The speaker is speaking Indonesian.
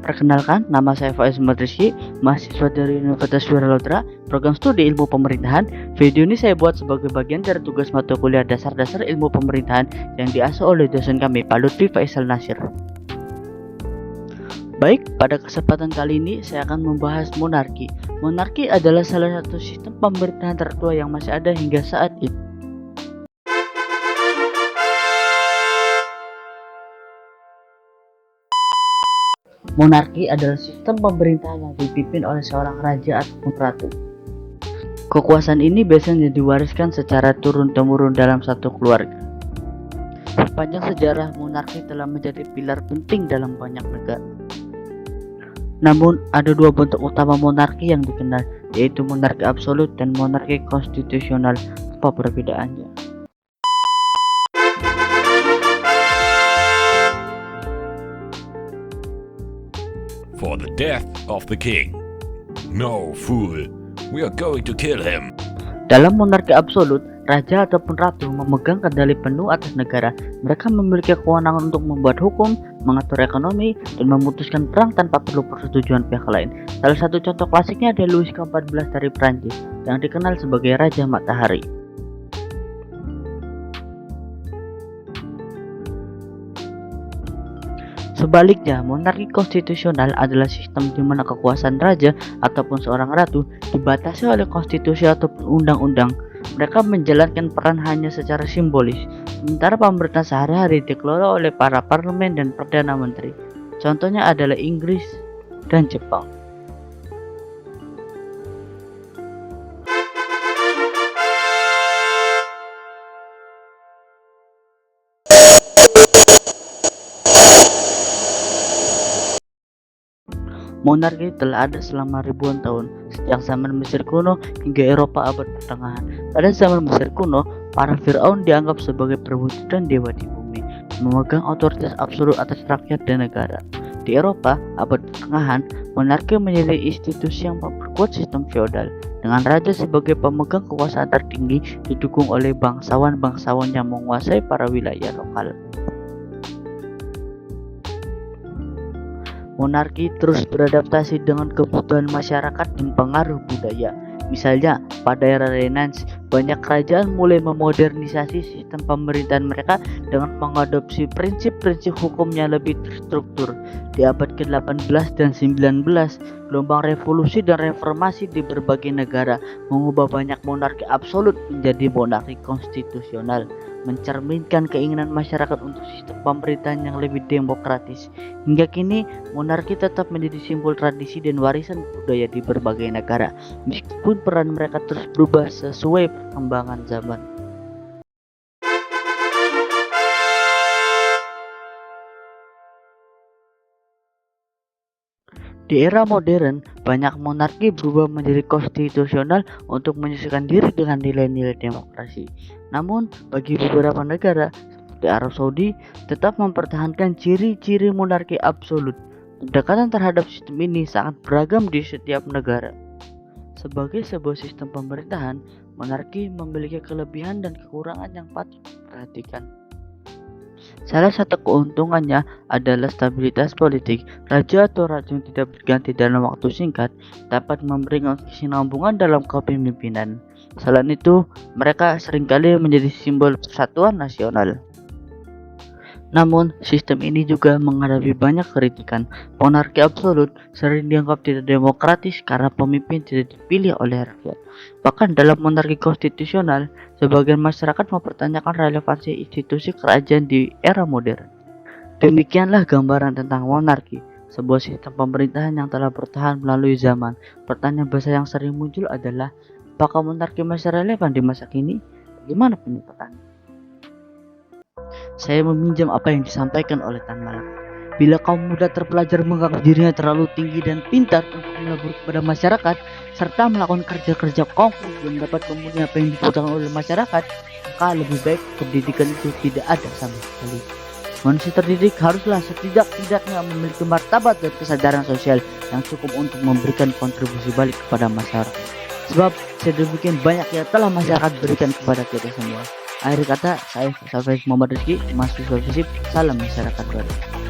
Perkenalkan, nama saya Faiz Rizky, mahasiswa dari Universitas Wiralautra, program studi ilmu pemerintahan. Video ini saya buat sebagai bagian dari tugas mata kuliah dasar-dasar ilmu pemerintahan yang diasuh oleh dosen kami, Pak Lutfi Faisal Nasir. Baik, pada kesempatan kali ini saya akan membahas monarki. Monarki adalah salah satu sistem pemerintahan tertua yang masih ada hingga saat ini. Monarki adalah sistem pemerintahan yang dipimpin oleh seorang raja ataupun ratu. Kekuasaan ini biasanya diwariskan secara turun-temurun dalam satu keluarga. Sepanjang sejarah, monarki telah menjadi pilar penting dalam banyak negara. Namun, ada dua bentuk utama monarki yang dikenal, yaitu monarki absolut dan monarki konstitusional. Apa perbedaannya? For the death of the king. No, fool. We are going to kill him. Dalam monarki absolut, raja ataupun ratu memegang kendali penuh atas negara. Mereka memiliki kewenangan untuk membuat hukum, mengatur ekonomi, dan memutuskan perang tanpa perlu persetujuan pihak lain. Salah satu contoh klasiknya adalah Louis ke-14 dari Prancis, yang dikenal sebagai Raja Matahari. Sebaliknya, monarki konstitusional adalah sistem di mana kekuasaan raja ataupun seorang ratu dibatasi oleh konstitusi ataupun undang-undang. Mereka menjalankan peran hanya secara simbolis, sementara pemerintahan sehari-hari dikelola oleh para parlemen dan perdana menteri. Contohnya adalah Inggris dan Jepang. Monarki telah ada selama ribuan tahun, sejak zaman Mesir kuno hingga Eropa abad pertengahan. Pada zaman Mesir kuno, para Firaun dianggap sebagai perwujudan dewa di bumi, memegang otoritas absolut atas rakyat dan negara. Di Eropa abad pertengahan, monarki menjadi institusi yang memperkuat sistem feodal, dengan raja sebagai pemegang kekuasaan tertinggi didukung oleh bangsawan-bangsawan yang menguasai para wilayah lokal. Monarki terus beradaptasi dengan kebutuhan masyarakat dan pengaruh budaya. Misalnya, pada era Renaissance, banyak kerajaan mulai memodernisasi sistem pemerintahan mereka dengan mengadopsi prinsip-prinsip hukum yang lebih terstruktur. Di abad ke-18 dan 19, gelombang revolusi dan reformasi di berbagai negara mengubah banyak monarki absolut menjadi monarki konstitusional, mencerminkan keinginan masyarakat untuk sistem pemerintahan yang lebih demokratis. Hingga kini, monarki tetap menjadi simbol tradisi dan warisan budaya di berbagai negara, meskipun peran mereka terus berubah sesuai perkembangan zaman. Di era modern, banyak monarki berubah menjadi konstitusional untuk menyesuaikan diri dengan nilai-nilai demokrasi. Namun, bagi beberapa negara, seperti Arab Saudi, tetap mempertahankan ciri-ciri monarki absolut. Pendekatan terhadap sistem ini sangat beragam di setiap negara. Sebagai sebuah sistem pemerintahan, monarki memiliki kelebihan dan kekurangan yang patut diperhatikan. Salah satu keuntungannya adalah stabilitas politik. Raja atau ratu yang tidak berganti dalam waktu singkat dapat memberikan kesinambungan dalam kepemimpinan. Selain itu, mereka seringkali menjadi simbol persatuan nasional. Namun, sistem ini juga menghadapi banyak kritikan. Monarki absolut sering dianggap tidak demokratis karena pemimpin tidak dipilih oleh rakyat. Bahkan dalam monarki konstitusional, sebagian masyarakat mempertanyakan relevansi institusi kerajaan di era modern. Demikianlah gambaran tentang monarki, sebuah sistem pemerintahan yang telah bertahan melalui zaman. Pertanyaan besar yang sering muncul adalah, apakah monarki masih relevan di masa kini? Bagaimana pendapatnya? Saya meminjam apa yang disampaikan oleh Tan Malaka. Bila kaum muda terpelajar menganggap dirinya terlalu tinggi dan pintar untuk melebur kepada masyarakat, serta melakukan kerja-kerja konkret yang dapat memenuhi apa yang dibutuhkan oleh masyarakat, maka lebih baik pendidikan itu tidak ada sama sekali. Manusia terdidik haruslah setidak-tidaknya memiliki martabat dan kesadaran sosial yang cukup untuk memberikan kontribusi balik kepada masyarakat. Sebab sedemikian banyak yang telah masyarakat berikan kepada kita semua. Akhir kata, saya Faiz Rizky, mahasiswa FISIP, salam masyarakat baru.